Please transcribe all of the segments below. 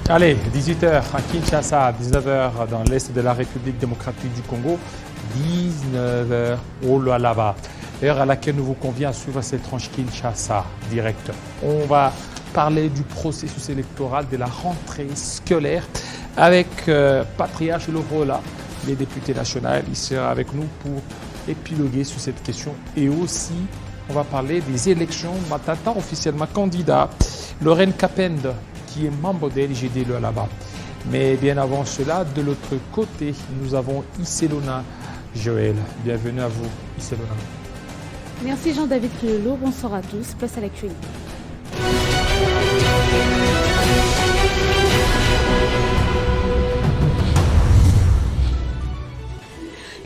Allez, 18h à Kinshasa, 19h dans l'est de la République démocratique du Congo, 19h au Lualaba. L'heure à laquelle nous vous convient à suivre cette tranche Kinshasa direct. On va parler du processus électoral de la rentrée scolaire avec Patriarche Lorola, les députés nationaux. Il sera avec nous pour épiloguer sur cette question. Et aussi, on va parler des élections. Matata, officiellement candidat, Lorraine Capende, qui est membre de LGD Lualaba. Mais bien avant cela, de l'autre côté, nous avons Iselona Joël. Bienvenue à vous, Iselona. Merci Jean-David Kilolo, bonsoir à tous, place à l'actualité.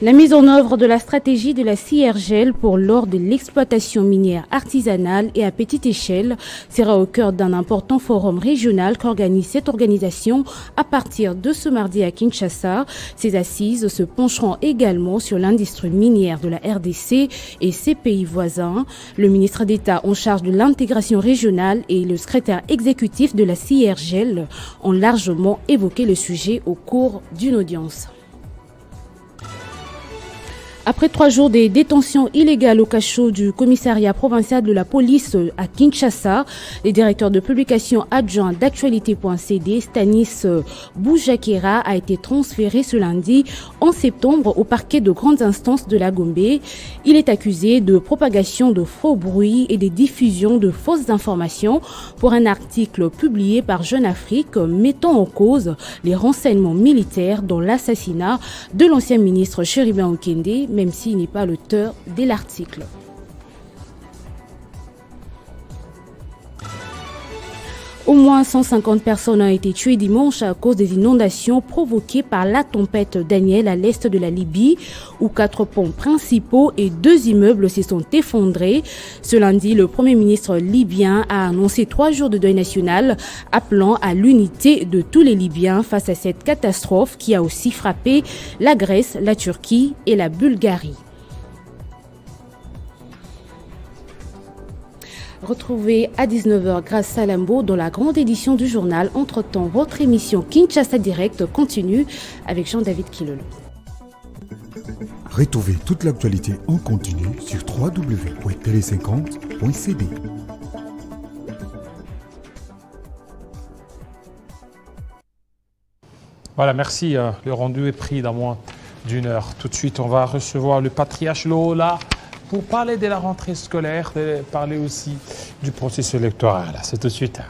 La mise en œuvre de la stratégie de la CIRGL pour lors de l'exploitation minière artisanale et à petite échelle sera au cœur d'un important forum régional qu'organise cette organisation à partir de ce mardi à Kinshasa. Ces assises se pencheront également sur l'industrie minière de la RDC et ses pays voisins. Le ministre d'État en charge de l'intégration régionale et le secrétaire exécutif de la CIRGL ont largement évoqué le sujet au cours d'une audience. Après 3 jours de détention illégale au cachot du commissariat provincial de la police à Kinshasa, le directeur de publication adjoint d'actualité.cd, Stanis Boujakera, a été transféré ce lundi en septembre au parquet de grandes instances de la Gombe. Il est accusé de propagation de faux bruits et de diffusion de fausses informations pour un article publié par Jeune Afrique mettant en cause les renseignements militaires dans l'assassinat de l'ancien ministre Chéribin Okende, même s'il n'est pas l'auteur de l'article. Au moins 150 personnes ont été tuées dimanche à cause des inondations provoquées par la tempête Daniel à l'est de la Libye, où 4 ponts principaux et 2 immeubles se sont effondrés. Ce lundi, le Premier ministre libyen a annoncé 3 jours de deuil national, appelant à l'unité de tous les Libyens face à cette catastrophe qui a aussi frappé la Grèce, la Turquie et la Bulgarie. Retrouvez à 19h Grâce Salambo dans la grande édition du journal. Entre-temps, votre émission Kinshasa Direct continue avec Jean-David Kilolo. Retrouvez toute l'actualité en continu sur www.tele50.cd. Voilà, merci. Le rendu est pris dans moins d'une heure. Tout de suite, on va recevoir le Patriarche Lorola pour parler de la rentrée scolaire, et parler aussi du processus électoral. C'est tout de suite.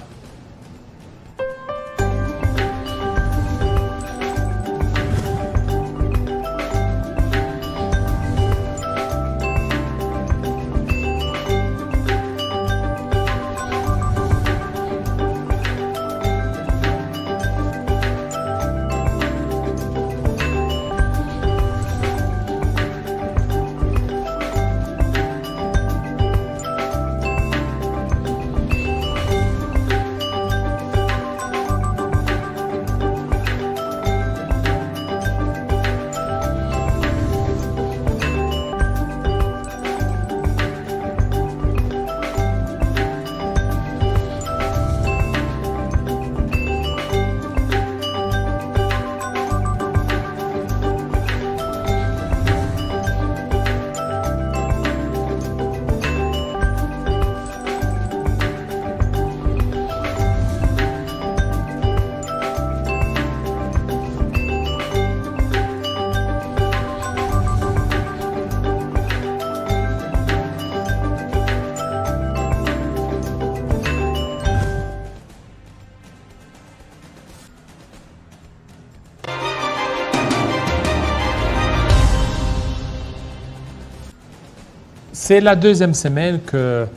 C'est la deuxième semaine que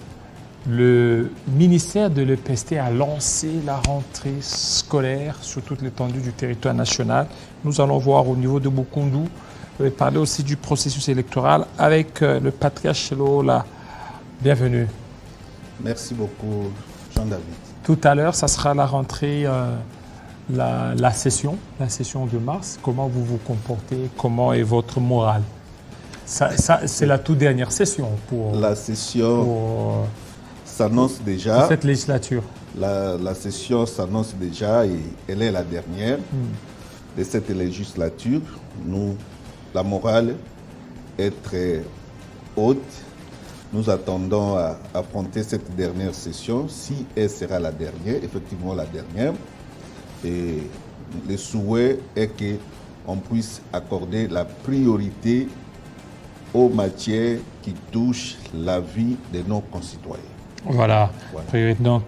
le ministère de l'EPST a lancé la rentrée scolaire sur toute l'étendue du territoire national. Nous allons voir au niveau de Bukundu, parler aussi du processus électoral avec le Patriarche Lorola. Bienvenue. Merci beaucoup, Jean-David. Tout à l'heure, ça sera la rentrée, la session de mars. Comment vous vous comportez? Comment est votre morale? Ça, c'est la toute dernière session pour... La session s'annonce déjà. Cette législature. La session s'annonce déjà et elle est la dernière de cette législature. Nous, la morale est très haute. Nous attendons à affronter cette dernière session, si elle sera la dernière, effectivement la dernière. Et le souhait est qu'on puisse accorder la priorité aux matières qui touchent la vie de nos concitoyens. Voilà. Donc,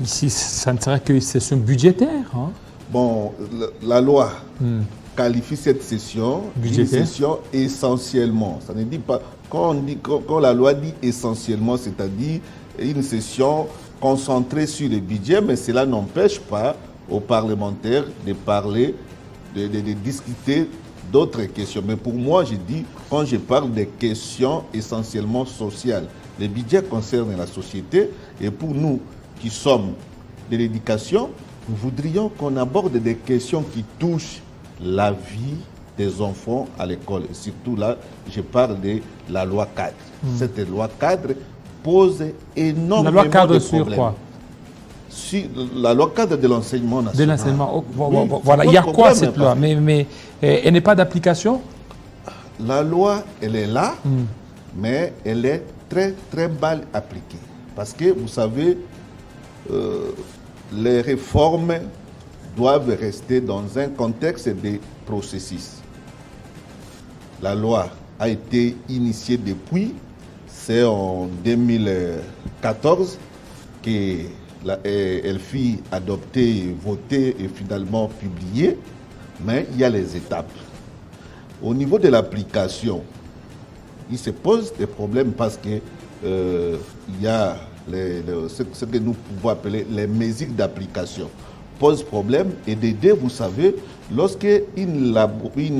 ici, ça ne serait que session budgétaire. Hein? Bon, la loi qualifie cette session d'une session essentiellement. Ça ne dit pas, quand la loi dit essentiellement, c'est-à-dire une session concentrée sur le budget, mais cela n'empêche pas aux parlementaires de parler, de discuter d'autres questions. Mais pour moi, je dis, quand je parle des questions essentiellement sociales, le budget concerne la société et pour nous qui sommes de l'éducation, nous voudrions qu'on aborde des questions qui touchent la vie des enfants à l'école. Surtout là, je parle de la loi cadre. Cette loi cadre pose énormément de problèmes. La loi cadre sur quoi? Sur la loi cadre de l'enseignement national. De l'enseignement. Oui, voilà, il y a quoi cette loi? Mais elle n'est pas d'application? La loi, elle est là, mais elle est très, très mal appliquée. Parce que, vous savez, les réformes doivent rester dans un contexte de processus. La loi a été initiée depuis, c'est en 2014 qu'elle fut adoptée, votée et finalement publiée, mais il y a les étapes. Au niveau de l'application, il se pose des problèmes parce que il y a ce que nous pouvons appeler les mesures d'application pose problème et d'aider, vous savez, lorsque une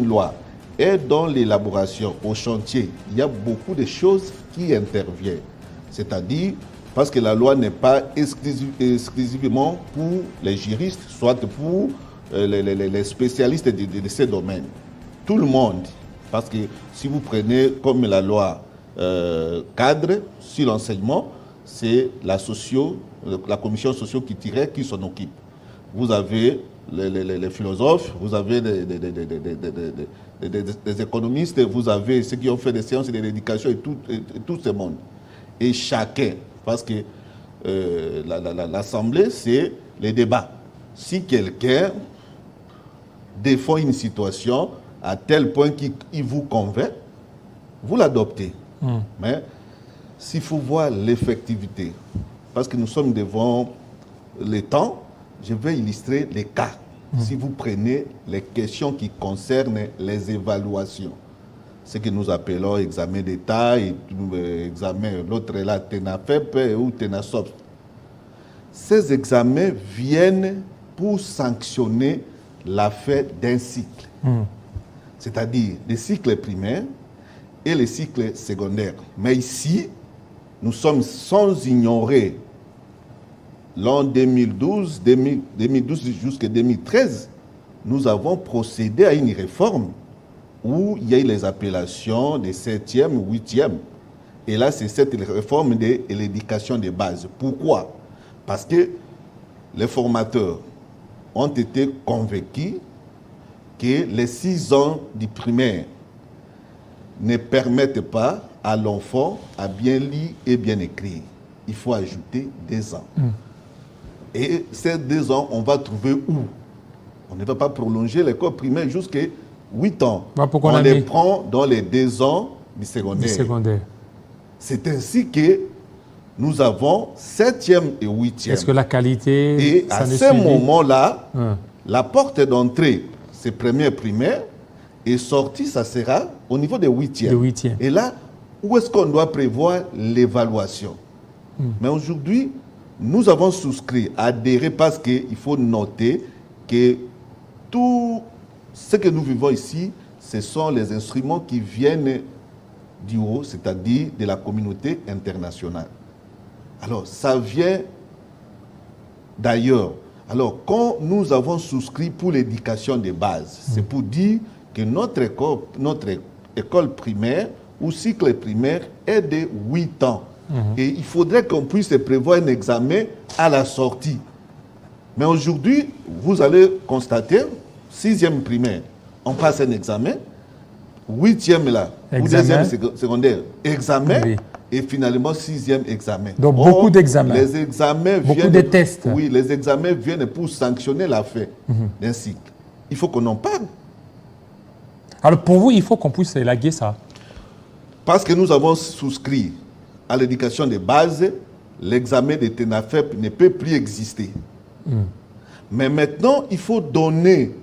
loi est dans l'élaboration au chantier, il y a beaucoup de choses qui interviennent. C'est-à-dire, parce que la loi n'est pas exclusivement pour les juristes, soit pour les spécialistes de ces domaines. Tout le monde, parce que si vous prenez comme la loi cadre sur l'enseignement, c'est la commission socio qui s'en occupe. Vous avez les philosophes, vous avez des économistes, vous avez ceux qui ont fait des séances de l'éducation et tout ce monde. Et chacun, parce que l'Assemblée, c'est les débats. Si quelqu'un défend une situation à tel point qu'il vous convainc, vous l'adoptez. Mais s'il faut voir l'effectivité, parce que nous sommes devant les temps, je vais illustrer les cas. Si vous prenez les questions qui concernent les évaluations, ce que nous appelons examen d'État, et examen, l'autre est là, TENAFEP ou TENASOP. Ces examens viennent pour sanctionner la fait d'un cycle. C'est-à-dire des cycles primaires et les cycles secondaires. Mais ici, nous sommes sans ignorer l'an 2012 jusqu'à 2013, nous avons procédé à une réforme où il y a eu les appellations des 7e, 8e. Et là, c'est cette réforme de l'éducation de base. Pourquoi? Parce que les formateurs ont été convaincus que les 6 ans du primaire ne permettent pas à l'enfant à bien lire et bien écrire. Il faut ajouter 2 ans. Et ces 2 ans, on va trouver où? On ne va pas prolonger l'école primaire jusqu'à 8 ans. On les prend dans les 2 ans du secondaire. C'est ainsi que nous avons 7e et 8e. Est-ce que la qualité... Et à ce moment-là, la porte d'entrée, c'est première primaire, et sortie, ça sera au niveau des 8e. Et là, où est-ce qu'on doit prévoir l'évaluation? Mais aujourd'hui, nous avons souscrit, adhéré, parce qu'il faut noter que tout ce que nous vivons ici, ce sont les instruments qui viennent du haut, c'est-à-dire de la communauté internationale. Alors, ça vient d'ailleurs. Alors, quand nous avons souscrit pour l'éducation de base, c'est pour dire que notre école primaire ou cycle primaire est de 8 ans. Et il faudrait qu'on puisse prévoir un examen à la sortie. Mais aujourd'hui, vous allez constater, 6e primaire, on passe un examen, 8e là, ou 2e secondaire, examen, oui. Et finalement 6e examen. Donc beaucoup d'examens. Les examens beaucoup de tests. Oui, les examens viennent pour sanctionner la fin d'un cycle. Il faut qu'on en parle. Alors pour vous, il faut qu'on puisse élaguer ça. Parce que nous avons souscrit à l'éducation de base, l'examen de TENAFEP ne peut plus exister. Mais maintenant, il faut donner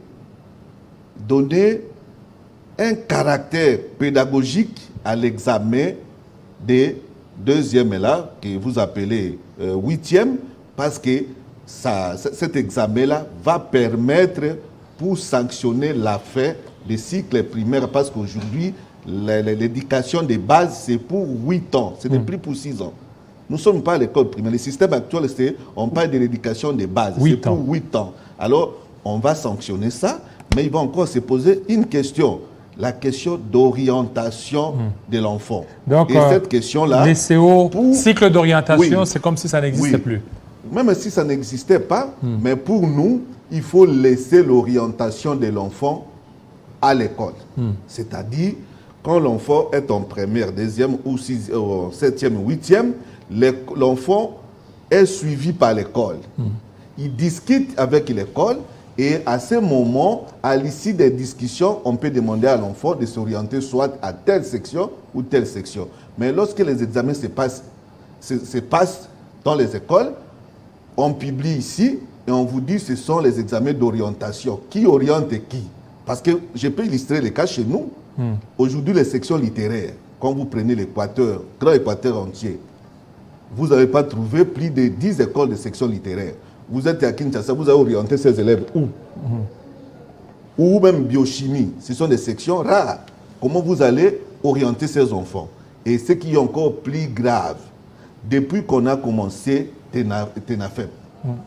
un caractère pédagogique à l'examen des 2e là, que vous appelez 8e, parce que cet examen-là va permettre pour sanctionner la fin des cycles primaires, parce qu'aujourd'hui, l'éducation de base, c'est pour 8 ans, ce n'est plus pour 6 ans. Nous ne sommes pas à l'école primaire. Le système actuel, on parle de l'éducation de base. C'est pour 8 ans. Alors, on va sanctionner ça, mais il va encore se poser une question. La question d'orientation de l'enfant. Donc, et cette question-là... Les CO, cycle d'orientation, c'est comme si ça n'existait plus. Même si ça n'existait pas, mais pour nous, il faut laisser l'orientation de l'enfant à l'école. C'est-à-dire, quand l'enfant est en première, 2e ou 7e, 8e, l'enfant est suivi par l'école. Il discute avec l'école et à ce moment, à l'issue des discussions, on peut demander à l'enfant de s'orienter soit à telle section ou telle section. Mais lorsque les examens se passent dans les écoles, on publie ici et on vous dit que ce sont les examens d'orientation. Qui oriente qui? Parce que je peux illustrer les cas chez nous. Aujourd'hui, les sections littéraires, quand vous prenez l'Équateur, grand Équateur entier, vous n'avez pas trouvé plus de 10 écoles de section littéraire. Vous êtes à Kinshasa, vous avez orienté ces élèves où? Ou même biochimie, ce sont des sections rares. Comment vous allez orienter ces enfants? Et ce qui est encore plus grave, depuis qu'on a commencé TENAFEP,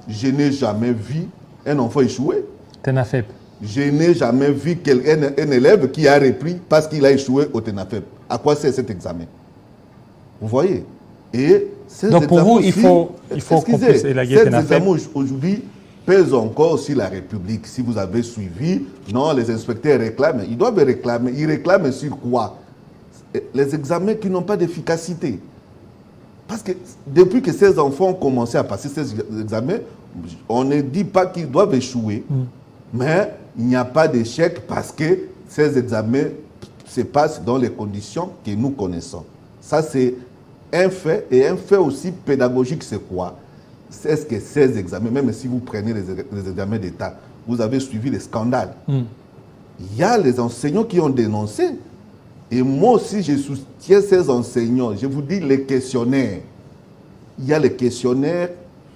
je n'ai jamais vu un enfant échouer. TENAFEP. Je n'ai jamais vu un élève qui a repris parce qu'il a échoué au TENAFEP. À quoi sert cet examen? Vous voyez? Et donc pour vous, il faut qu'on puisse élaguer TENAFEP. Ces examens aujourd'hui pèsent encore sur la République. Si vous avez suivi, non, les inspecteurs réclament. Ils doivent réclamer. Ils réclament sur quoi? Les examens qui n'ont pas d'efficacité. Parce que depuis que ces enfants ont commencé à passer ces examens, on ne dit pas qu'ils doivent échouer. Mais il n'y a pas d'échec parce que ces examens se passent dans les conditions que nous connaissons. Ça, c'est un fait. Et un fait aussi pédagogique, c'est quoi? C'est ce que ces examens, même si vous prenez les examens d'État, vous avez suivi les scandales. Il y a les enseignants qui ont dénoncé. Et moi aussi, je soutiens ces enseignants. Je vous dis, les questionnaires. Il y a les questionnaires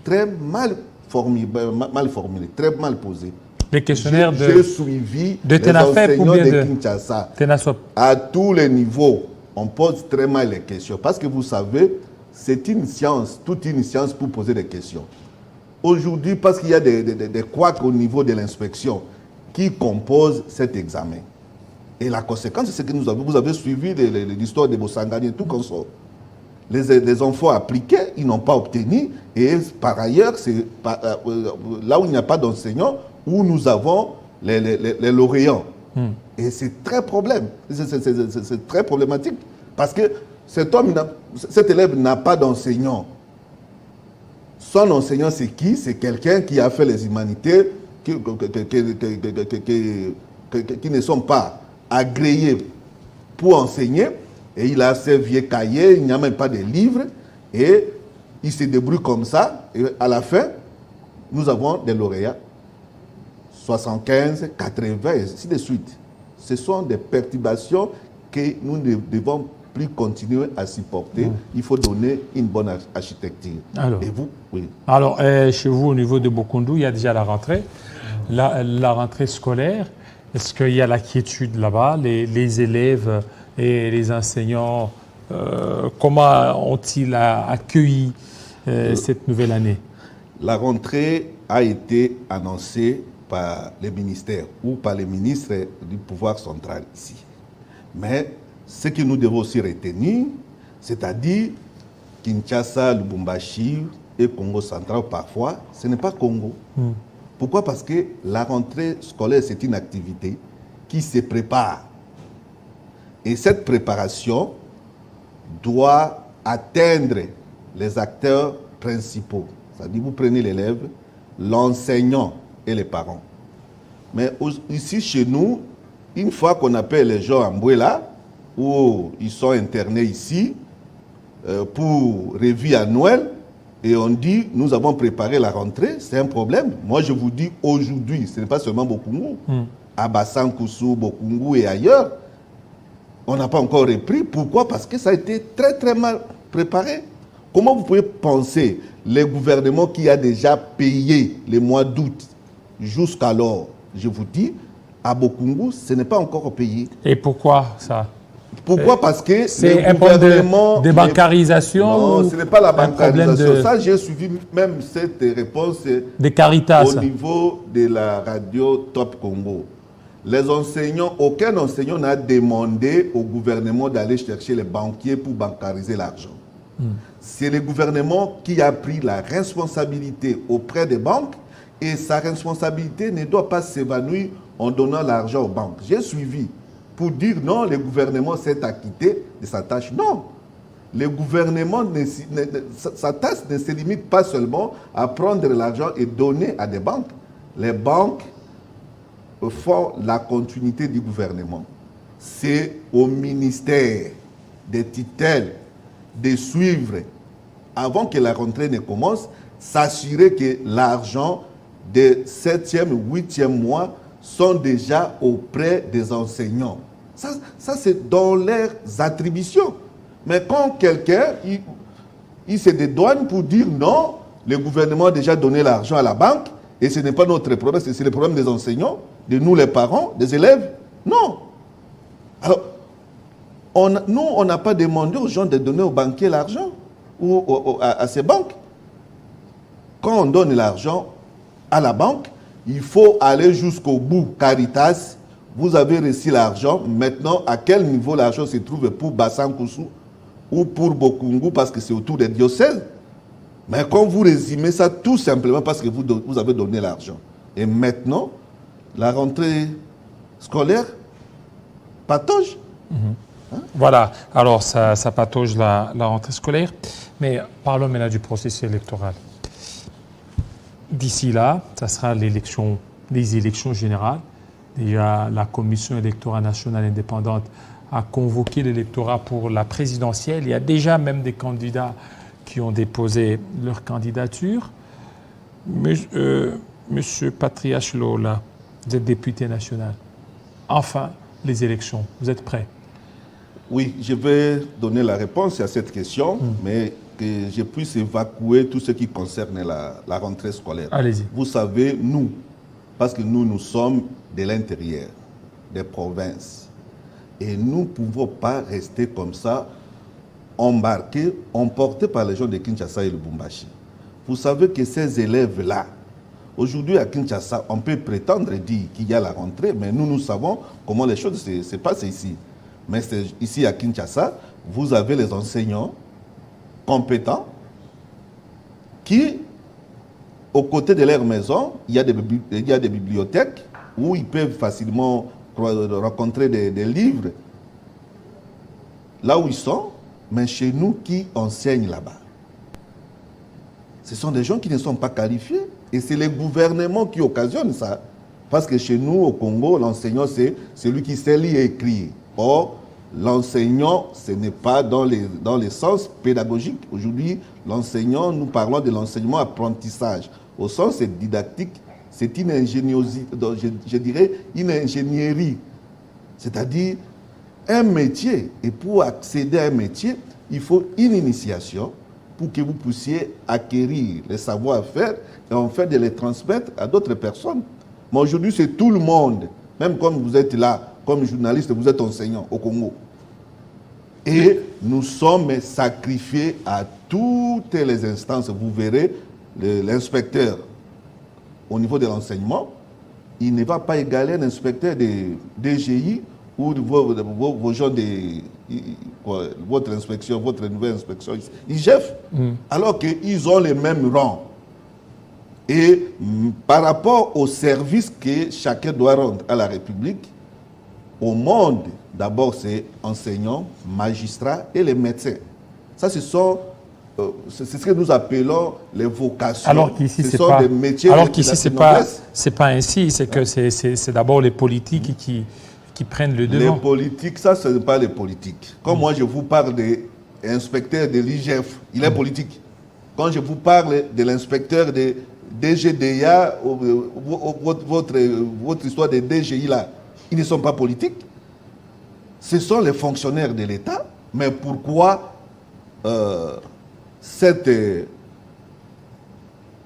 très mal formulés, très mal posés. Les questionnaires j'ai suivi de TENAFEP ou bien de Kinshasa. TENASOP. À tous les niveaux, on pose très mal les questions. Parce que vous savez, c'est une science, toute une science pour poser des questions. Aujourd'hui, parce qu'il y a des couacs au niveau de l'inspection qui composent cet examen. Et la conséquence, c'est que vous avez suivi l'histoire de Bossangani et tout comme ça. Les enfants appliqués, ils n'ont pas obtenu. Et par ailleurs, c'est là où il n'y a pas d'enseignants, où nous avons les lauréats. Et c'est très c'est très problématique. Parce que cet élève n'a pas d'enseignant. Son enseignant, c'est qui? C'est quelqu'un qui a fait les humanités, qui ne sont pas agréés pour enseigner. Et il a ses vieux cahiers, il n'y a même pas de livres. Et il se débrouille comme ça. Et à la fin, nous avons des lauréats. 75, 80, et ainsi de suite. Ce sont des perturbations que nous ne devons plus continuer à supporter. Il faut donner une bonne architecture. Alors, et vous? Oui. Alors, chez vous, au niveau de Bokundou, il y a déjà la rentrée. La rentrée scolaire, est-ce qu'il y a l'inquiétude là-bas? Les élèves et les enseignants, comment ont-ils accueilli cette nouvelle année? La rentrée a été annoncée par les ministères ou par les ministres du pouvoir central ici. Mais ce que nous devons aussi retenir, c'est-à-dire Kinshasa, Lubumbashi et Congo central parfois, ce n'est pas Congo. Pourquoi? Parce que la rentrée scolaire, c'est une activité qui se prépare. Et cette préparation doit atteindre les acteurs principaux. C'est-à-dire, vous prenez l'élève, l'enseignant et les parents. Mais ici, chez nous, une fois qu'on appelle les gens en Mbouela, où ils sont internés ici, pour revue à Noël, et on dit, nous avons préparé la rentrée, c'est un problème. Moi, je vous dis, aujourd'hui, ce n'est pas seulement Bokungu, à Bassankoussou, Bokungu et ailleurs, on n'a pas encore repris. Pourquoi? Parce que ça a été très, très mal préparé. Comment vous pouvez penser, les gouvernements qui a déjà payé les mois d'août jusqu'alors, je vous dis, à Bokungu, ce n'est pas encore payé. Et pourquoi ça? Pourquoi? Parce que c'est un problème de débancarisation? Non, ce n'est pas la bancarisation. Ça, j'ai suivi même cette réponse des Caritas au niveau de la radio Top Congo. Les enseignants, aucun enseignant n'a demandé au gouvernement d'aller chercher les banquiers pour bancariser l'argent. C'est le gouvernement qui a pris la responsabilité auprès des banques et sa responsabilité ne doit pas s'évanouir en donnant l'argent aux banques. J'ai suivi pour dire non, le gouvernement s'est acquitté de sa tâche. Non. Le gouvernement, sa tâche ne se limite pas seulement à prendre l'argent et donner à des banques. Les banques font la continuité du gouvernement. C'est au ministère des tutelles de suivre, avant que la rentrée ne commence, s'assurer que l'argent des 7e, 8e mois sont déjà auprès des enseignants. Ça c'est dans leurs attributions. Mais quand quelqu'un, il se dédouane pour dire non, le gouvernement a déjà donné l'argent à la banque, et ce n'est pas notre problème, c'est le problème des enseignants, de nous les parents, des élèves. Non. Alors, nous, on n'a pas demandé aux gens de donner aux banquiers l'argent, ou à ces banques. Quand on donne l'argent à la banque, il faut aller jusqu'au bout. Caritas, vous avez reçu l'argent. Maintenant, à quel niveau l'argent se trouve pour Bassankoussou ou pour Bokungu, parce que c'est autour des diocèses. Mais quand vous résumez ça, tout simplement parce que vous avez donné l'argent. Et maintenant, la rentrée scolaire patauge. Voilà, alors ça patauge la rentrée scolaire. Mais parlons maintenant du processus électoral. D'ici là, ça sera les élections générales. Déjà, la Commission électorale nationale indépendante a convoqué l'électorat pour la présidentielle. Il y a déjà même des candidats qui ont déposé leur candidature. Monsieur Patriarche Lola, vous êtes député national. Enfin, les élections, vous êtes prêts? Oui, je vais donner la réponse à cette question, mais que je puisse évacuer tout ce qui concerne la rentrée scolaire. Allez-y. Vous savez, nous, parce que nous sommes de l'intérieur, des provinces, et nous ne pouvons pas rester comme ça, embarqués, emportés par les gens de Kinshasa et Lubumbashi. Vous savez que ces élèves-là, aujourd'hui à Kinshasa, on peut prétendre dire qu'il y a la rentrée, mais nous savons comment les choses se passent ici. Mais ici à Kinshasa, vous avez les enseignants compétents qui, aux côtés de leur maison, il y a des bibliothèques où ils peuvent facilement rencontrer des livres là où ils sont, mais chez nous qui enseignent là-bas. Ce sont des gens qui ne sont pas qualifiés et c'est les gouvernements qui occasionnent ça. Parce que chez nous, au Congo, l'enseignant, c'est celui qui sait lire et écrire. Or, l'enseignant, ce n'est pas dans les sens pédagogiques. Aujourd'hui, l'enseignant, nous parlons de l'enseignement apprentissage. Au sens didactique, c'est une ingéniosité, je dirais une ingénierie. C'est-à-dire un métier. Et pour accéder à un métier, il faut une initiation pour que vous puissiez acquérir les savoir-faire et en fait de les transmettre à d'autres personnes. Mais aujourd'hui, c'est tout le monde. Même comme vous êtes là, comme journaliste, vous êtes enseignant au Congo. Et nous sommes sacrifiés à toutes les instances. Vous verrez, l'inspecteur au niveau de l'enseignement, il ne va pas égaler un inspecteur de DGI ou vos gens votre inspection, votre nouvelle inspection, IGF, alors qu'ils ont les mêmes rangs. Et par rapport au service que chacun doit rendre à la République, au monde, d'abord c'est enseignants, magistrats et les médecins. Ça, c'est ce que nous appelons les vocations. Alors qu'ici, ce sont des métiers. Alors qu'ici, c'est pas ainsi. C'est que c'est d'abord les politiques qui prennent le devant. Les politiques, ça, ce n'est pas les politiques. Quand moi, je vous parle de l'inspecteur de l'IGF, il est politique. Quand je vous parle de l'inspecteur de DGDA, votre histoire de DGI là, ils ne sont pas politiques. Ce sont les fonctionnaires de l'État. Mais pourquoi cette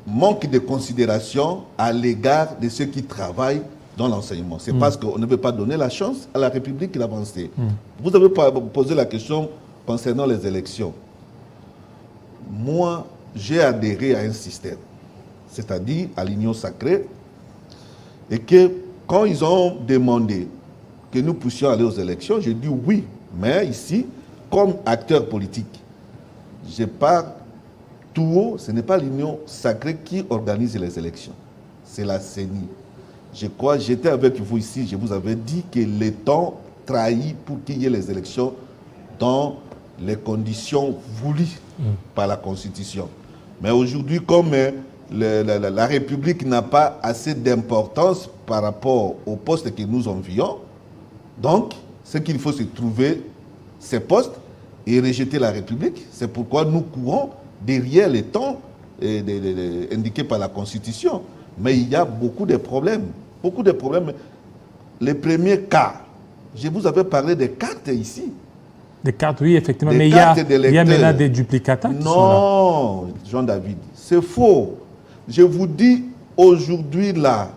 manque de considération à l'égard de ceux qui travaillent dans l'enseignement? C'est parce qu'on ne veut pas donner la chance à la République d'avancer. Vous avez posé la question concernant les élections. Moi, j'ai adhéré à un système, c'est-à-dire à l'Union sacrée, et que quand ils ont demandé que nous puissions aller aux élections, j'ai dit oui. Mais ici, comme acteur politique, je parle tout haut, ce n'est pas l'Union sacrée qui organise les élections, c'est la CENI. Je crois, j'étais avec vous ici, je vous avais dit que le temps trahit pour qu'il y ait les élections dans les conditions voulues par la Constitution. Mais aujourd'hui, comme la République n'a pas assez d'importance par rapport au poste que nous envions, donc, ce qu'il faut, c'est trouver ces postes et rejeter la République. C'est pourquoi nous courons derrière les temps indiqués par la Constitution. Mais il y a beaucoup de problèmes. Beaucoup de problèmes. Les premiers cas, je vous avais parlé des cartes ici. Des cartes, oui, effectivement. Mais il y a maintenant des duplicata qui sont là. Non, Jean-David, c'est faux. Je vous dis aujourd'hui là,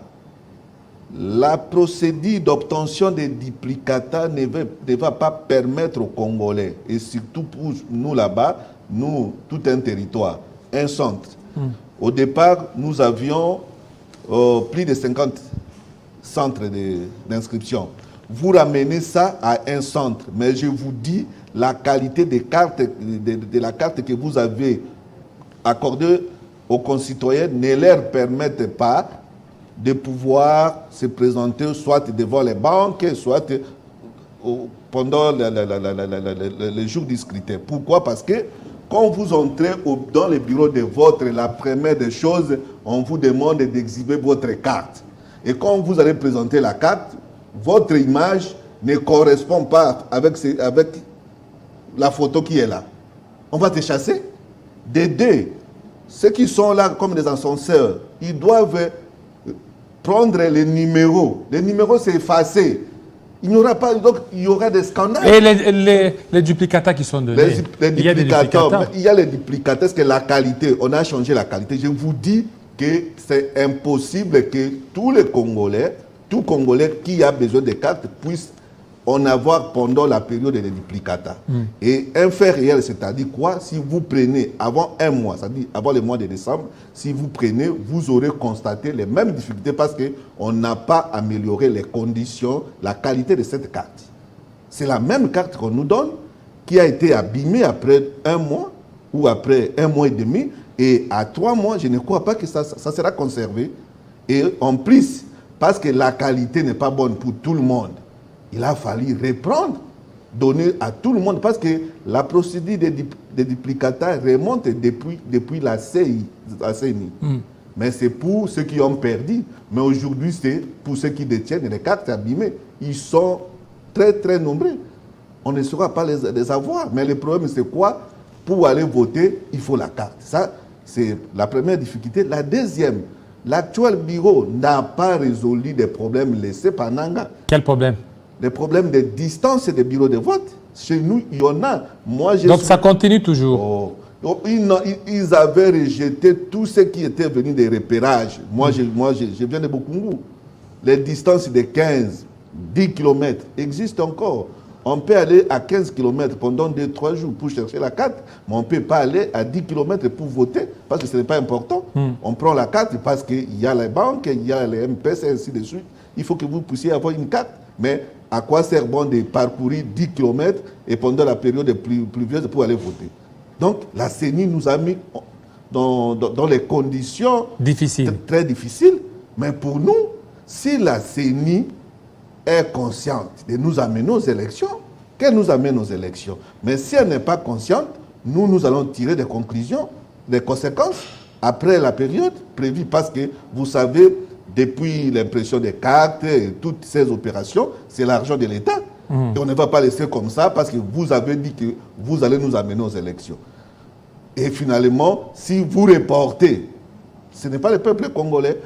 la procédure d'obtention des duplicata ne va pas permettre aux Congolais, et surtout pour nous là-bas, nous, tout un territoire, un centre. Au départ, nous avions plus de 50 centres d'inscription. Vous ramenez ça à un centre, mais je vous dis, la qualité des cartes, de la carte que vous avez accordée aux concitoyens ne leur permettent pas de pouvoir se présenter soit devant les banques, soit pendant les jours du scrutin. Pourquoi? Parce que quand vous entrez dans le bureau de vote, la première des choses, on vous demande d'exhiber votre carte. Et quand vous allez présenter la carte, votre image ne correspond pas avec la photo qui est là. On va te chasser. Des deux, ceux qui sont là comme des ascenseurs, ils doivent prendre les numéros. Les numéros, c'est effacé. Il n'y aura pas, donc il y aura des scandales. Et les duplicata qui sont donnés? Il y a des duplicata. Il y a les duplicata, parce que la qualité, on a changé la qualité. Je vous dis que c'est impossible que tous les Congolais, tout Congolais qui a besoin de cartes puisse en avoir pendant la période des duplicata. Et un fait réel, c'est-à-dire quoi? Si vous prenez avant un mois, c'est-à-dire avant le mois de décembre, si vous prenez, vous aurez constaté les mêmes difficultés parce qu'on n'a pas amélioré les conditions, la qualité de cette carte. C'est la même carte qu'on nous donne qui a été abîmée après un mois ou après un mois et demi. Et à 3 mois, je ne crois pas que ça sera conservé. Et en plus, parce que la qualité n'est pas bonne pour tout le monde, il a fallu reprendre, donner à tout le monde, parce que la procédure des duplicata remonte depuis la CENI. Mais c'est pour ceux qui ont perdu. Mais aujourd'hui, c'est pour ceux qui détiennent les cartes abîmées. Ils sont très, très nombreux. On ne saura pas les avoir. Mais le problème, c'est quoi? Pour aller voter, il faut la carte. Ça, c'est la première difficulté. La deuxième, l'actuel bureau n'a pas résolu des problèmes laissés par Nanga. Quel problème? Les problèmes de distance des bureaux de vote. Chez nous, il y en a. Donc ça continue toujours? Ils avaient rejeté tout ce qui était venu des repérages. Moi, je viens de Bukungu. Les distances de 15, 10 km existent encore. On peut aller à 15 km pendant 2-3 jours pour chercher la carte, mais on ne peut pas aller à 10 km pour voter parce que ce n'est pas important. On prend la carte parce qu'il y a les banques, il y a les MPS et ainsi de suite. Il faut que vous puissiez avoir une carte. Mais À quoi sert bon de parcourir 10 km et pendant la période pluvieuse pour aller voter? Donc, la CENI nous a mis dans les conditions très difficiles. Mais pour nous, si la CENI est consciente de nous amener aux élections, qu'elle nous amène aux élections. Mais si elle n'est pas consciente, nous allons tirer des conclusions, des conséquences après la période prévue. Parce que, vous savez, depuis l'impression des cartes et toutes ces opérations, c'est l'argent de l'État. Et on ne va pas laisser comme ça parce que vous avez dit que vous allez nous amener aux élections. Et finalement, si vous reportez, ce n'est pas le peuple congolais,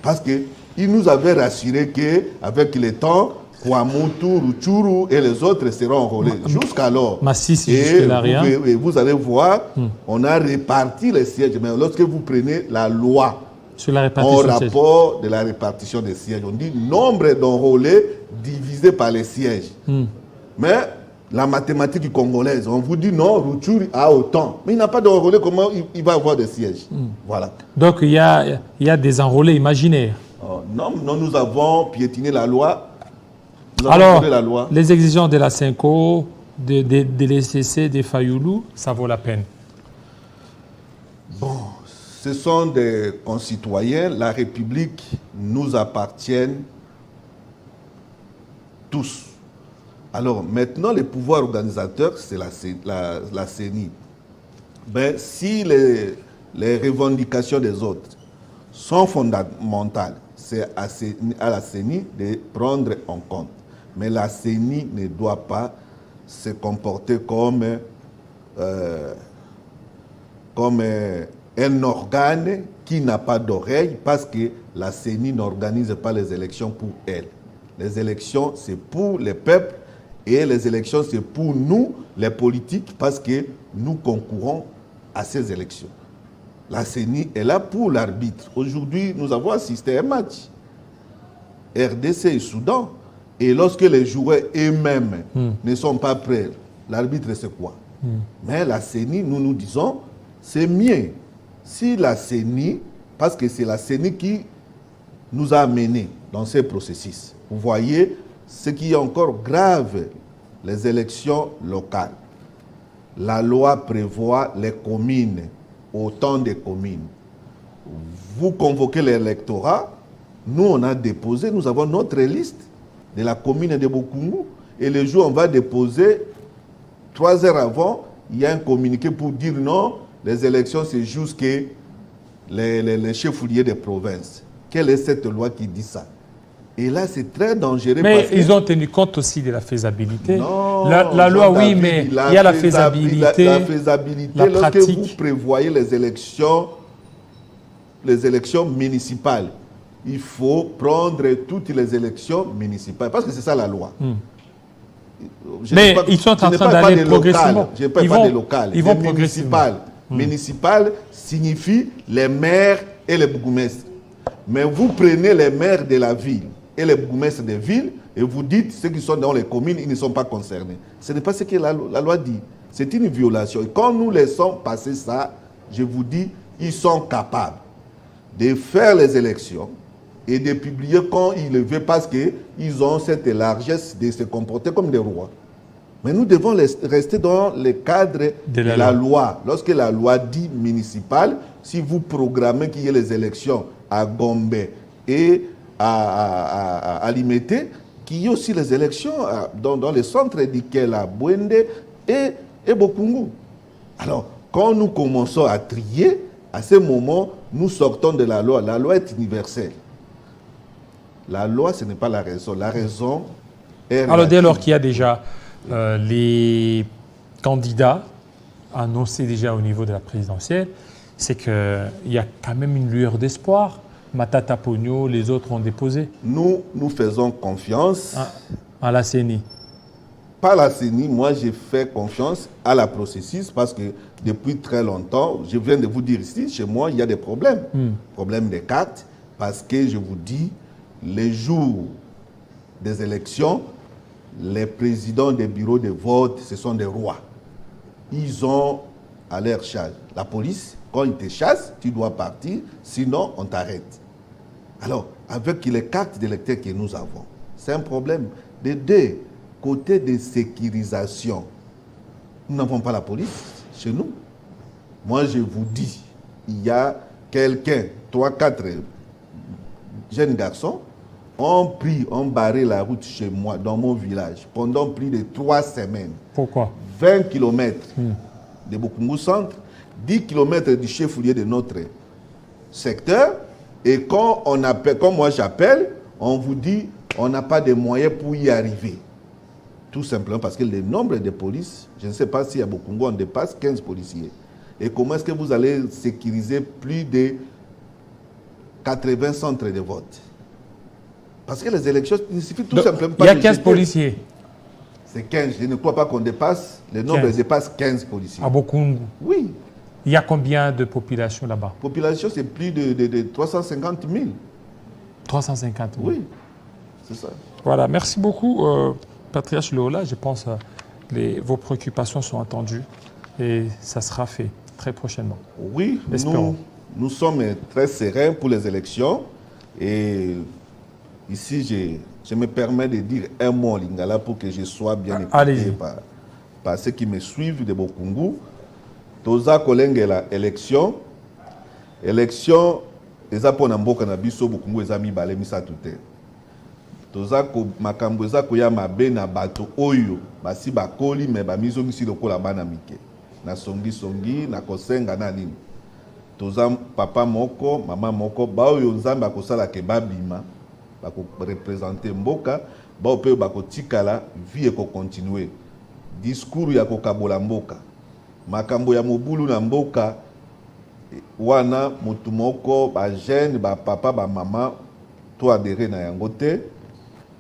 parce qu'il nous avait rassuré qu'avec le temps, Kouamoutou, Rutshuru et les autres seront enrôlés. Jusqu'alors. Et vous allez voir, on a réparti les sièges. Mais lorsque vous prenez la loi, sur la répartition en rapport de la répartition des sièges, on dit nombre d'enrôlés divisé par les sièges. Mais la mathématique congolaise, on vous dit non, Rutshuru a autant. Mais il n'a pas d'enrôlés, comment il va avoir des sièges? Voilà. Donc il y a des enrôlés imaginaires. Non, nous avons piétiné la loi. Alors, les exigences de la CENCO, de l'ECC, des Fayoulou, ça vaut la peine? Bon, ce sont des concitoyens. La République nous appartient tous. Alors, maintenant, les pouvoirs organisateurs, c'est la CENI. Ben, si les revendications des autres sont fondamentales, c'est à la CENI de prendre en compte. Mais la CENI ne doit pas se comporter comme un organe qui n'a pas d'oreille, parce que la CENI n'organise pas les élections pour elle. Les élections, c'est pour les peuples, et les élections, c'est pour nous, les politiques, parce que nous concourons à ces élections. La CENI est là pour l'arbitre. Aujourd'hui, nous avons assisté à un match. RDC et Soudan. Et lorsque les joueurs eux-mêmes ne sont pas prêts, l'arbitre, c'est quoi? Mais la CENI, nous disons, c'est mieux. Si la CENI, parce que c'est la CENI qui nous a amenés dans ces processus. Vous voyez, ce qui est encore grave, les élections locales. La loi prévoit les communes, autant de communes. Vous convoquez l'électorat, nous on a déposé, nous avons notre liste de la commune de Bokungu, et le jour où on va déposer, 3 heures avant, il y a un communiqué pour dire non, les élections c'est juste que les chefs-lieux des provinces. Quelle est cette loi qui dit ça? Et là, c'est très dangereux. Mais ils ont tenu compte aussi de la faisabilité. Non, la loi, oui, mais il y a la faisabilité. La faisabilité, la lorsque pratique. Vous prévoyez les élections municipales, il faut prendre toutes les élections municipales. Parce que c'est ça la loi. Mais ils sont en train d'aller progressivement. Je ne parle pas des locales. Ils vont progressivement. Municipal signifie les maires et les bourgmestres. Mais vous prenez les maires de la ville et les bourgmestres des villes et vous dites ceux qui sont dans les communes, ils ne sont pas concernés. Ce n'est pas ce que la loi dit. C'est une violation. Et quand nous laissons passer ça, je vous dis, ils sont capables de faire les élections et de publier quand ils le veulent parce qu'ils ont cette largesse de se comporter comme des rois. Mais nous devons rester dans le cadre de la loi. Lorsque la loi dit municipale, si vous programmez qu'il y ait les élections à Gombe et à Limete, qu'il y ait aussi les élections dans les centres d'Ikela, Bwende et Bokungu. Alors, quand nous commençons à trier, à ce moment, nous sortons de la loi. La loi est universelle. La loi, ce n'est pas la raison. La raison est relative. Alors, dès lors qu'il y a déjà les candidats annoncés déjà au niveau de la présidentielle, c'est qu'il y a quand même une lueur d'espoir. Matata Pogno, les autres ont déposé. Nous faisons confiance à la CENI. Pas la CENI, moi j'ai fait confiance à la processus parce que depuis très longtemps, je viens de vous dire ici, chez moi, il y a des problèmes. Problèmes des cartes, parce que je vous dis, les jours des élections, les présidents des bureaux de vote, ce sont des rois. Ils ont à leur charge la police. Quand ils te chassent, tu dois partir, sinon on t'arrête. Alors, avec les cartes d'électeurs que nous avons, c'est un problème. Des deux, côté de sécurisation, nous n'avons pas la police chez nous. Moi, je vous dis, il y a quelqu'un, 3-4 jeunes garçons, ont barré la route chez moi, dans mon village, pendant plus de 3 semaines. Pourquoi? 20 km de Bokungu Centre, 10 km du chef-lieu de notre secteur. Et quand on appelle, comme moi j'appelle, on vous dit on n'a pas de moyens pour y arriver. Tout simplement parce que le nombre de polices, je ne sais pas si à Bokungu on dépasse 15 policiers. Et comment est-ce que vous allez sécuriser plus de 80 centres de vote? Parce que les élections, il suffit tout simplement pas. Il y a 15 policiers. C'est 15. Je ne crois pas qu'on dépasse. Le nombre dépasse 15 policiers. À Bokungu. Oui. Il y a combien de population là-bas? Population, c'est plus de 350 000. 350 000. Oui, c'est ça. Voilà, merci beaucoup, Patriarche Lola. Je pense que vos préoccupations sont entendues et ça sera fait très prochainement. Oui, nous sommes très sereins pour les élections. Et ici, je me permets de dire un mot en lingala pour que je sois bien écouté par ceux qui me suivent de Bokungu. Toza kolengela élection eza pona mboka na biso Bokungu eza mibale misatu te. Toza ko makambo eza koya mabe na bato oyo basi bakoli me bamizongisi lokola bana mike na songi na kosenga na nini. Toza papa moko mama moko baoyo nzambe akosala ke babima bako représenter mboka bao pe bako tikala vie ko continuer discours ya kokabola mboka makambo ya mobulu na mboka wana mutu moko ba jeune ba papa ba mama to adhérer na yango te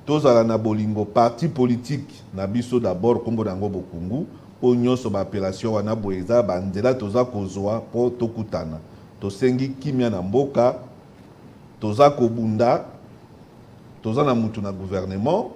tozala na bolingo parti politique na biso d'abord kombo nango Bokungu po nyonso ba appellation wana boeza ba nzela toza kozwa po tokutana tosengi kimia na mboka toza kobunda toza na mutu na gouvernement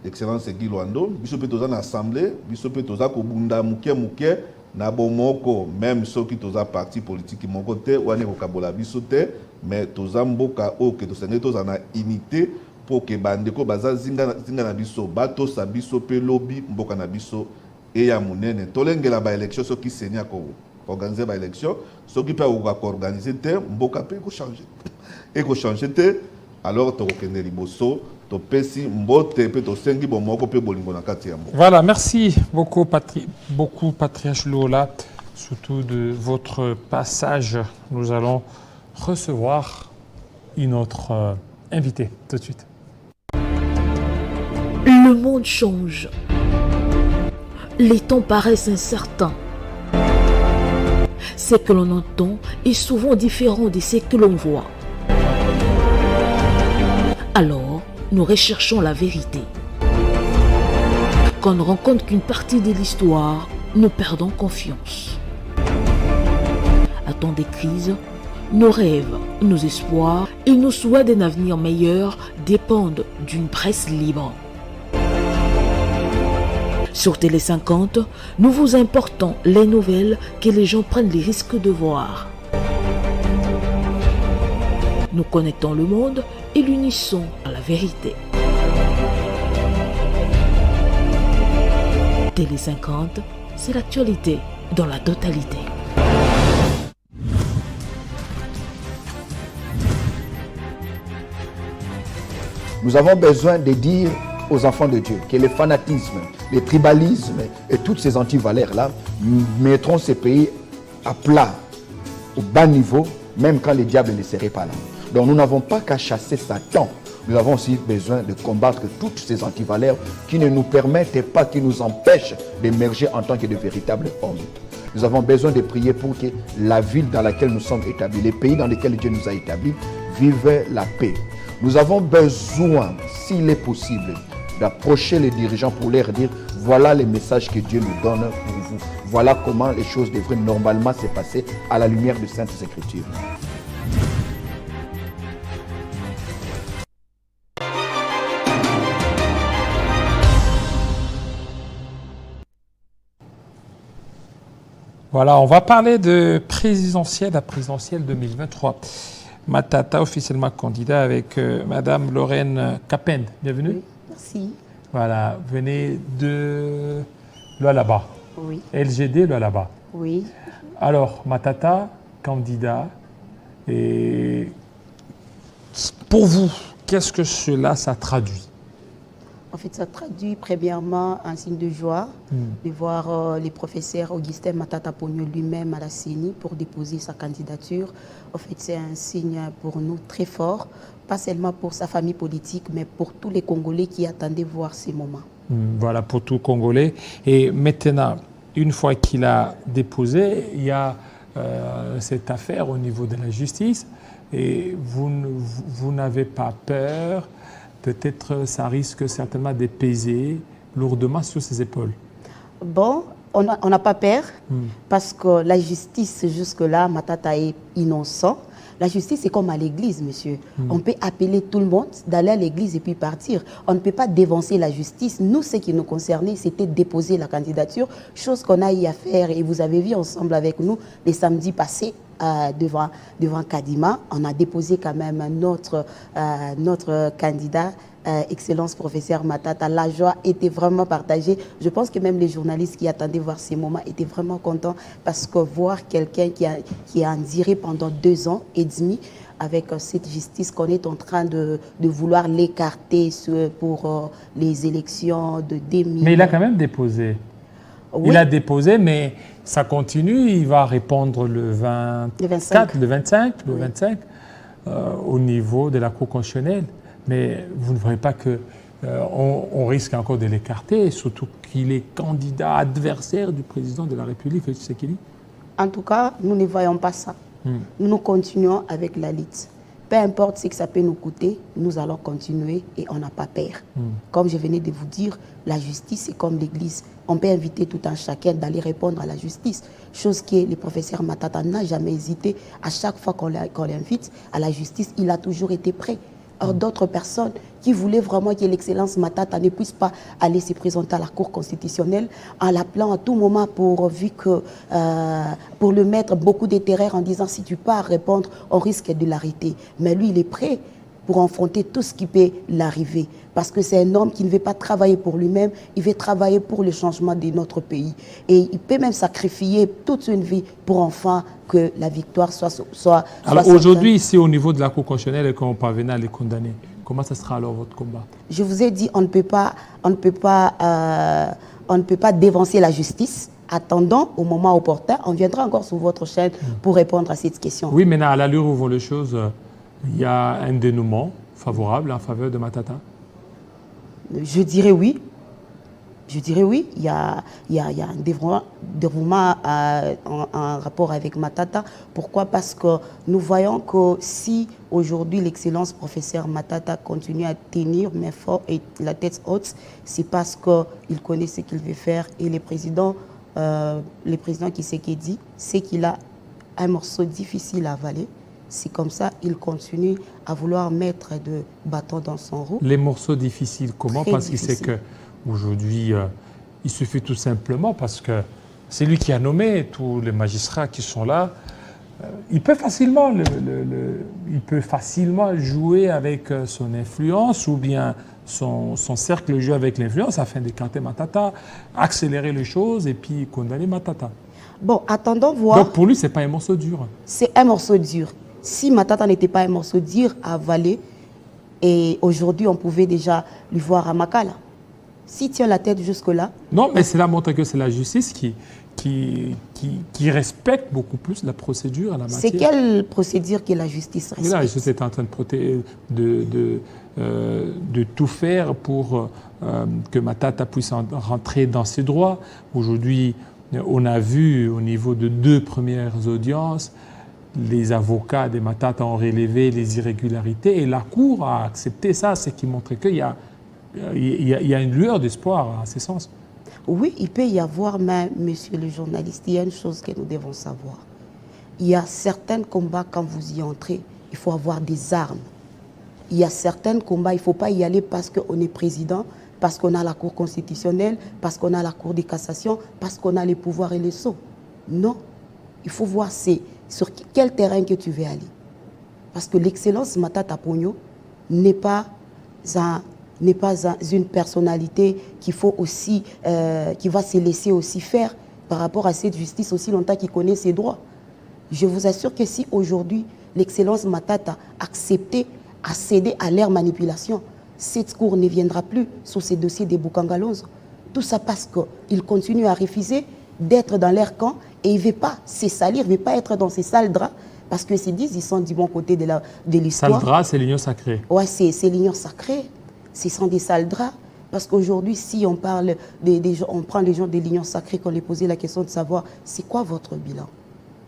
excellence Guy Lwando biso pe toza na assemblée biso pe toza kobunda muke na bomoko même soki toza parti politique moko te wane kokabola biso te mais toza mboka o ke tosenge toza na unité pour que bandeko baza zinga na biso bato sa biso pe lobby mboka na biso e ya munene tolengela ba élection soki senya ko organiser ba élection soki pe ko organiser te mboka pe ko changer et ko changer te alors to kokende liboso. Voilà, merci beaucoup, Patriarche Lola, surtout de votre passage. Nous allons recevoir une autre invitée tout de suite. Le monde change. Les temps paraissent incertains. Ce que l'on entend est souvent différent de ce que l'on voit. Alors, nous recherchons la vérité. Quand on ne rencontre qu'une partie de l'histoire, nous perdons confiance. À temps des crises, nos rêves, nos espoirs et nos souhaits d'un avenir meilleur dépendent d'une presse libre. Sur Télé 50, nous vous importons les nouvelles que les gens prennent les risques de voir. Nous connectons le monde et l'unissons à la vérité. Télé 50, c'est l'actualité dans la totalité. Nous avons besoin de dire aux enfants de Dieu que le fanatisme, le tribalisme et toutes ces antivaleurs-là mettront ces pays à plat, au bas niveau, même quand le diable ne serait pas là. Donc nous n'avons pas qu'à chasser Satan. Nous avons aussi besoin de combattre toutes ces antivaleurs qui ne nous permettent pas, qui nous empêchent d'émerger en tant que de véritables hommes. Nous avons besoin de prier pour que la ville dans laquelle nous sommes établis, les pays dans lesquels Dieu nous a établis, vivent la paix. Nous avons besoin, s'il est possible, d'approcher les dirigeants pour leur dire voilà les messages que Dieu nous donne pour vous. Voilà comment les choses devraient normalement se passer à la lumière de Saintes Écritures. Voilà, on va parler de présidentielle à présidentielle 2023. Matata, officiellement candidat avec Madame Lorraine Capen. Bienvenue. Oui, merci. Voilà, venez de Lualaba. Oui, LGD Lualaba. oui. Alors, Matata, candidat, et pour vous, qu'est-ce que cela, ça traduit? En fait, ça traduit premièrement un signe de joie de voir le professeur Augustin Matata Ponyo lui-même à la CENI pour déposer sa candidature. En fait, c'est un signe pour nous très fort, pas seulement pour sa famille politique, mais pour tous les Congolais qui attendaient voir ces moments. Voilà, pour tout Congolais. Et maintenant, une fois qu'il a déposé, il y a cette affaire au niveau de la justice. Et vous n'avez pas peur? Peut-être ça risque certainement de peser lourdement sur ses épaules. Bon, on n'a pas peur parce que la justice, jusque-là, Matata est innocent. La justice, c'est comme à l'église, monsieur. On peut appeler tout le monde d'aller à l'église et puis partir. On ne peut pas dévancer la justice. Nous, ce qui nous concernait, c'était déposer la candidature, chose qu'on a eu à faire. Et vous avez vu ensemble avec nous les samedis passés devant Kadima. On a déposé quand même notre candidat, Excellence professeur Matata. La joie était vraiment partagée. Je pense que même les journalistes qui attendaient voir ces moments étaient vraiment contents parce que voir quelqu'un qui a enduré pendant 2 ans et demi avec cette justice qu'on est en train de vouloir l'écarter pour les élections de 2000. Mais il a quand même déposé. Oui. Il a déposé, mais ça continue. Il va répondre le 24, le 25 au niveau de la Cour constitutionnelle. Mais vous ne voyez pas qu'on risque encore de l'écarter, surtout qu'il est candidat adversaire du président de la République, Félix Tshisekedi? En tout cas, nous ne voyons pas ça. Nous continuons avec la lutte. Peu importe ce que ça peut nous coûter, nous allons continuer et on n'a pas peur. Comme je venais de vous dire, la justice, c'est comme l'église. On peut inviter tout un chacun d'aller répondre à la justice. Chose que le professeur Matata n'a jamais hésité. À chaque fois qu'on l'invite à la justice, il a toujours été prêt. Or, d'autres personnes qui voulaient vraiment que l'excellence Matata ne puisse pas aller se présenter à la Cour constitutionnelle en l'appelant à tout moment pour le mettre beaucoup de terreur en disant si tu pars répondre, on risque de l'arrêter. Mais lui, il est prêt pour affronter tout ce qui peut l'arriver. Parce que c'est un homme qui ne veut pas travailler pour lui-même, il veut travailler pour le changement de notre pays. Et il peut même sacrifier toute une vie pour enfin que la victoire soit Alors aujourd'hui, ici au niveau de la Cour constitutionnelle, et quand on parvenait à les condamner, comment ça sera alors votre combat? Je vous ai dit, on ne peut pas dévancer la justice. Attendant au moment opportun, on viendra encore sur votre chaîne pour répondre à cette question. Oui, mais à l'allure où vont les choses, il y a un dénouement favorable en faveur de Matata? Je dirais oui. Je dirais oui. Il y a un dévouement en rapport avec Matata. Pourquoi? Parce que nous voyons que si aujourd'hui l'excellence professeur Matata continue à tenir main forte et la tête haute, c'est parce qu'il connaît ce qu'il veut faire. Et le président Tshisekedi sait qu'il a un morceau difficile à avaler. C'est comme ça, il continue à vouloir mettre de bâtons dans son roue. Les morceaux difficiles, comment? Très parce qu'il sait qu'aujourd'hui, il suffit tout simplement, parce que c'est lui qui a nommé tous les magistrats qui sont là. Il peut facilement, jouer avec son influence ou bien son cercle joue avec l'influence afin d'écarter Matata, accélérer les choses et puis condamner Matata. Bon, attendons voir. Donc pour lui, ce n'est pas un morceau dur. C'est un morceau dur. Si Matata n'était pas un morceau dur à avaler, et aujourd'hui on pouvait déjà lui voir à Makala. S'il tient la tête jusque-là... Non, mais cela montre que c'est la justice qui respecte beaucoup plus la procédure à la matière. C'est quelle procédure que la justice respecte? La justice est en train de tout faire pour que Matata puisse rentrer dans ses droits. Aujourd'hui, on a vu au niveau de 2 premières audiences, les avocats de Matata ont relevé les irrégularités et la Cour a accepté ça, ce qui montre qu'il y a une lueur d'espoir à ce sens. Oui, il peut y avoir, mais monsieur le journaliste, il y a une chose que nous devons savoir. Il y a certains combats, quand vous y entrez, il faut avoir des armes. Il y a certains combats, il ne faut pas y aller parce qu'on est président, parce qu'on a la Cour constitutionnelle, parce qu'on a la Cour de cassation, parce qu'on a les pouvoirs et les sceaux. Non, il faut voir sur quel terrain que tu veux aller. Parce que l'excellence Matata Ponyo n'est pas un n'est pas une personnalité qu'il faut aussi, qui va se laisser aussi faire par rapport à cette justice aussi longtemps qu'il connaît ses droits. Je vous assure que si aujourd'hui l'excellence Matata a cédé à leur manipulation, cette cour ne viendra plus sur ces dossiers des Boukangalonzo. Tout ça parce qu'ils continuent à refuser d'être dans leur camp et ils ne veulent pas se salir, ils ne veulent pas être dans ces sales draps parce que ils disent qu'ils sont du bon côté de l'histoire. Sales draps, c'est l'union sacrée. Oui, c'est l'union sacrée. Ce sont des sales draps. Parce qu'aujourd'hui, si on parle on prend les gens de l'union sacrée, qu'on les posait la question de savoir c'est quoi votre bilan,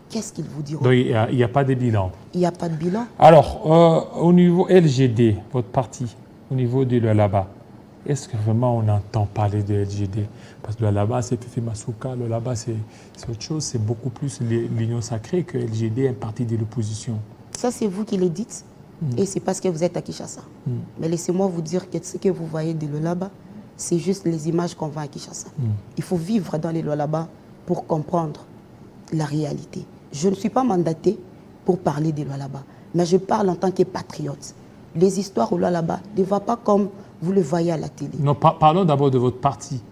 qu'est-ce qu'ils vous diront? Donc il n'y a pas de bilan. Il n'y a pas de bilan. Alors, au niveau LGD, votre parti, au niveau de Lualaba, est-ce que vraiment on entend parler de LGD? Parce que Lualaba, c'est Fifi Masuka, Lualaba, c'est autre chose, c'est beaucoup plus l'union sacrée que LGD, un parti de l'opposition. Ça, c'est vous qui le dites. Et c'est parce que vous êtes à Kinshasa. Mais laissez-moi vous dire que ce que vous voyez de Lualaba, c'est juste les images qu'on voit à Kinshasa. Il faut vivre dans les Lualaba pour comprendre la réalité. Je ne suis pas mandatée pour parler des Lualaba, mais je parle en tant que patriote. Les histoires au Lualaba ne vont pas comme vous le voyez à la télé. Non, parlons d'abord de votre parti,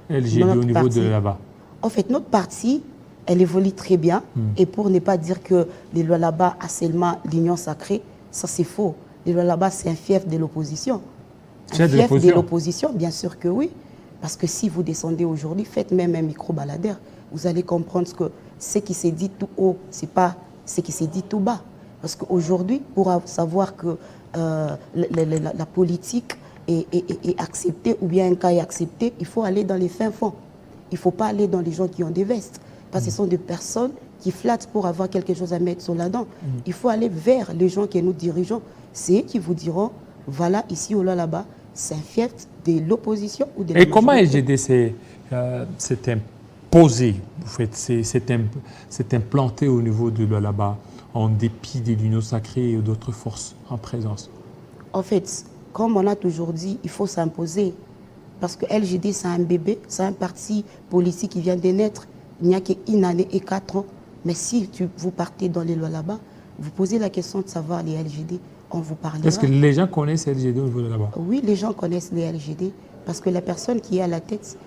LGD, au niveau de Lualaba. En fait, notre parti, elle évolue très bien. Et pour ne pas dire que les Lualaba a seulement l'union sacrée, ça c'est faux. Les Lualaba, c'est un fief de l'opposition. Un fief de l'opposition, bien sûr que oui. Parce que si vous descendez aujourd'hui, faites même un micro-baladeur, vous allez comprendre que ce qui s'est dit tout haut, ce n'est pas ce qui s'est dit tout bas. Parce qu'aujourd'hui, pour savoir que la politique est acceptée ou bien un cas est accepté, il faut aller dans les fins fonds. Il ne faut pas aller dans les gens qui ont des vestes. Parce que ce sont des personnes qui flattent pour avoir quelque chose à mettre sur la dent. Il faut aller vers les gens que nous dirigeons. C'est eux qui vous diront, voilà, ici ou là-bas, c'est un fief de l'opposition ou de la Et comment majorité. LGD s'est imposé, s'est implanté au niveau de Lualaba, en dépit de l'union sacrée et d'autres forces en présence? En fait, comme on a toujours dit, il faut s'imposer. Parce que LGD, c'est un bébé, c'est un parti politique qui vient de naître. Il n'y a qu'une année et 4 ans. Mais si vous partez dans les Lualaba, vous posez la question de savoir les LGD, on vous parlera. Est-ce que les gens connaissent LGD au niveau de là-bas? Oui, les gens connaissent les LGD parce que la personne qui est à la tête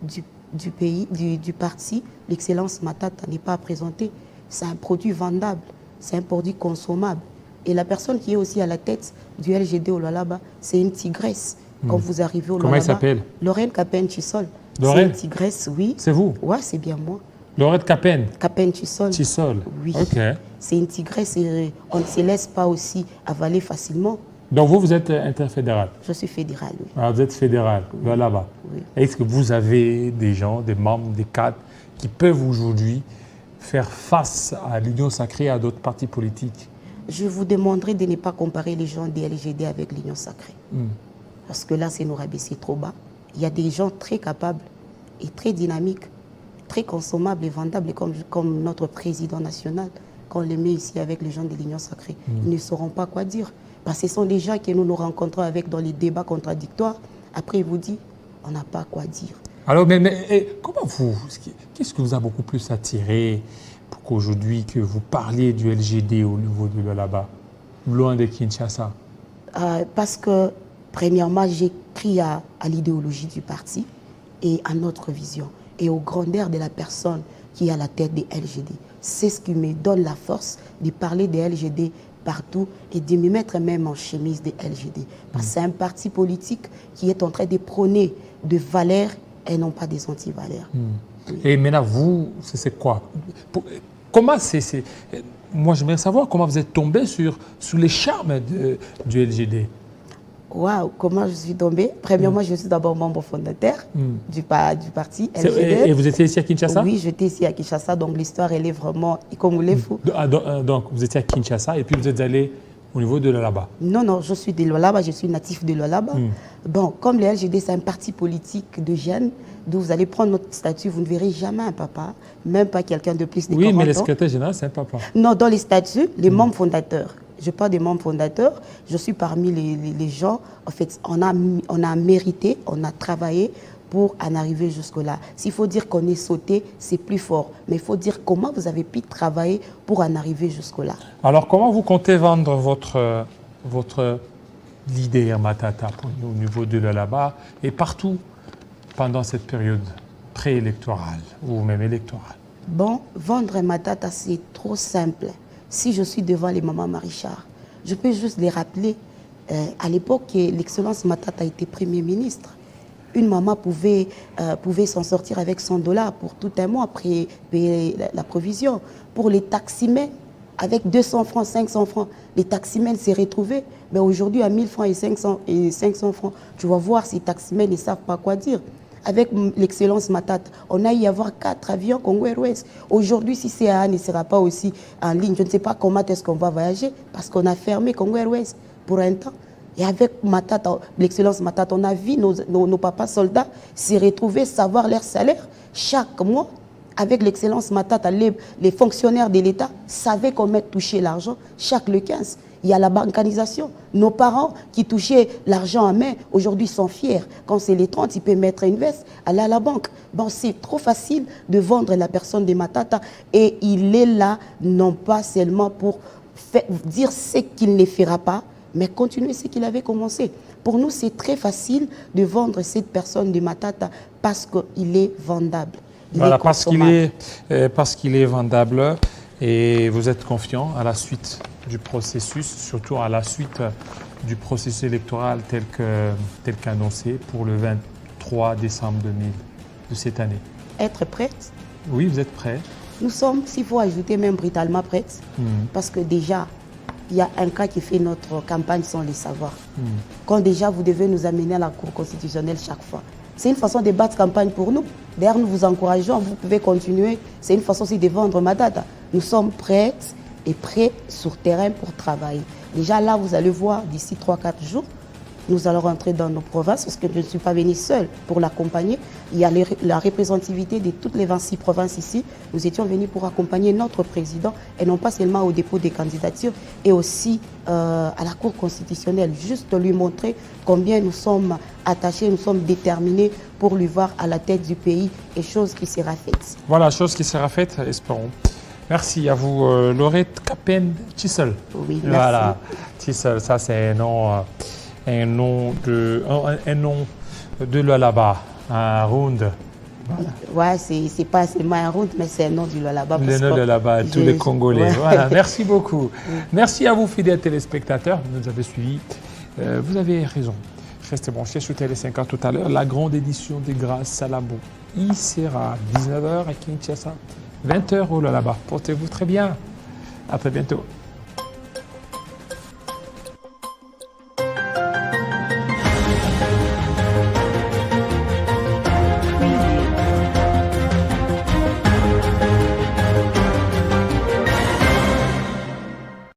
du pays, du parti, l'excellence Matata n'est pas présentée. C'est un produit vendable, c'est un produit consommable. Et la personne qui est aussi à la tête du LGD au Lualaba, c'est une tigresse. Quand vous arrivez au Lualaba, comment elle s'appelle? Lorraine Capen-Chissol. Lorraine? C'est une tigresse, oui. C'est vous? Ouais, c'est bien moi. Lorette Capen? Capen-Chissol. Chissol. Oui. Ok. C'est une tigresse et on ne se laisse pas aussi avaler facilement. Donc vous êtes interfédéral? Je suis fédérale, oui. Alors vous êtes fédéral, là-bas. Oui. Est-ce que vous avez des gens, des membres, des cadres qui peuvent aujourd'hui faire face à l'union sacrée et à d'autres partis politiques? Je vous demanderai de ne pas comparer les gens des LGD avec l'union sacrée. Parce que là, c'est nous rabaisser trop bas. Il y a des gens très capables et très dynamiques, très consommables et vendables, comme notre président national. Quand on les met ici avec les gens de l'union sacrée, ils ne sauront pas quoi dire. Parce que ce sont des gens que nous rencontrons avec dans les débats contradictoires. Après, ils vous disent, on n'a pas quoi dire. Alors, comment qu'est-ce que vous a beaucoup plus attiré pour qu'aujourd'hui que vous parliez du LGD au niveau de là-bas, loin de Kinshasa? Parce que, premièrement, j'ai crié à l'idéologie du parti et à notre vision et aux grandeurs de la personne qui est à la tête des LGD. C'est ce qui me donne la force de parler des LGD partout et de me mettre même en chemise des LGD. Parce que c'est un parti politique qui est en train de prôner des valeurs et non pas des anti-valeurs. Oui. Et maintenant, vous, c'est quoi? Comment moi, j'aimerais savoir comment vous êtes tombé sous les charmes du LGD. Waouh, comment je suis tombée? Premièrement, je suis d'abord membre fondateur du parti LGD. Et vous étiez ici à Kinshasa? Oui, j'étais ici à Kinshasa, donc l'histoire, elle est vraiment comme vous l'êtes fou. Donc, vous étiez à Kinshasa et puis vous êtes allé au niveau de Lualaba? Non, je suis de Lualaba, je suis natif de Lualaba. Bon, comme le LGD, c'est un parti politique de jeunes, d'où vous allez prendre notre statut, vous ne verrez jamais un papa, même pas quelqu'un de plus de 40 ans. Oui, mais le secrétaire général, c'est un papa. Non, dans les statuts, les membres fondateurs. Je parle des membres fondateurs. Je suis parmi les gens. En fait, on a mérité, on a travaillé pour en arriver jusque-là. S'il faut dire qu'on est sauté, c'est plus fort. Mais il faut dire comment vous avez pu travailler pour en arriver jusque-là. Alors, comment vous comptez vendre l'idée Matata au niveau de Lualaba et partout pendant cette période préélectorale ou même électorale? Bon, vendre Matata, c'est trop simple. Si je suis devant les mamans Marichard, je peux juste les rappeler. À l'époque, l'excellence Matata était Premier ministre. Une maman pouvait s'en sortir avec $100 pour tout un mois, après payer la provision. Pour les taximens, avec 200 francs, 500 francs, les taximens s'est retrouvés. Mais aujourd'hui, à 1000 francs et 500 francs, tu vas voir, ces taximens ne savent pas quoi dire. Avec l'excellence Matata, on a eu à avoir 4 avions Congo Airways. Aujourd'hui, si CAA ne sera pas aussi en ligne, je ne sais pas comment est-ce qu'on va voyager, parce qu'on a fermé Congo Airways pour un temps. Et avec Matata, l'excellence Matata, on a vu nos papas soldats se retrouver, savoir leur salaire chaque mois. Avec l'excellence Matata, les fonctionnaires de l'État savaient comment toucher l'argent chaque le 15. Il y a la bancarisation. Nos parents qui touchaient l'argent en main, aujourd'hui sont fiers. Quand c'est les 30, ils peuvent mettre une veste, aller à la banque. Bon, c'est trop facile de vendre la personne de Matata. Et il est là, non pas seulement pour dire ce qu'il ne fera pas, mais continuer ce qu'il avait commencé. Pour nous, c'est très facile de vendre cette personne de Matata parce qu'il est vendable. Voilà, parce qu'il est vendable et vous êtes confiant à la suite du processus, surtout à la suite du processus électoral tel qu'annoncé pour le 23 décembre 2000 de cette année. Être prête? Oui, vous êtes prêts? Nous sommes, s'il faut ajouter, même brutalement prêtes, parce que déjà, il y a un cas qui fait notre campagne sans le savoir. Quand déjà vous devez nous amener à la Cour constitutionnelle chaque fois. C'est une façon de battre campagne pour nous. D'ailleurs, nous vous encourageons, vous pouvez continuer. C'est une façon aussi de vendre Matata. Nous sommes prêtes et prêts sur terrain pour travailler. Déjà là, vous allez voir, d'ici 3-4 jours, nous allons rentrer dans nos provinces, parce que je ne suis pas venue seule pour l'accompagner. Il y a la représentativité de toutes les 26 provinces ici. Nous étions venus pour accompagner notre président, et non pas seulement au dépôt des candidatures, et aussi à la Cour constitutionnelle, juste lui montrer combien nous sommes attachés, nous sommes déterminés pour lui voir à la tête du pays, et chose qui sera faite. Voilà, chose qui sera faite, espérons. Merci à vous, Laurette Capen Tissel. Oui, merci. Voilà, Tissel, ça c'est un nom de Lualaba, un round. Voilà. Ouais, c'est pas seulement un round, mais c'est un nom du Lualaba. Le nom de Lualaba, tous les Congolais. Ouais. Voilà, merci beaucoup. Merci à vous, fidèles téléspectateurs, vous nous avez suivis. Vous avez raison. Restez branchés sur Télé 5 tout à l'heure. La grande édition des Grâces Salabo. Il sera 19h à Kinshasa, 20h au Lualaba. Portez-vous très bien. À très bientôt.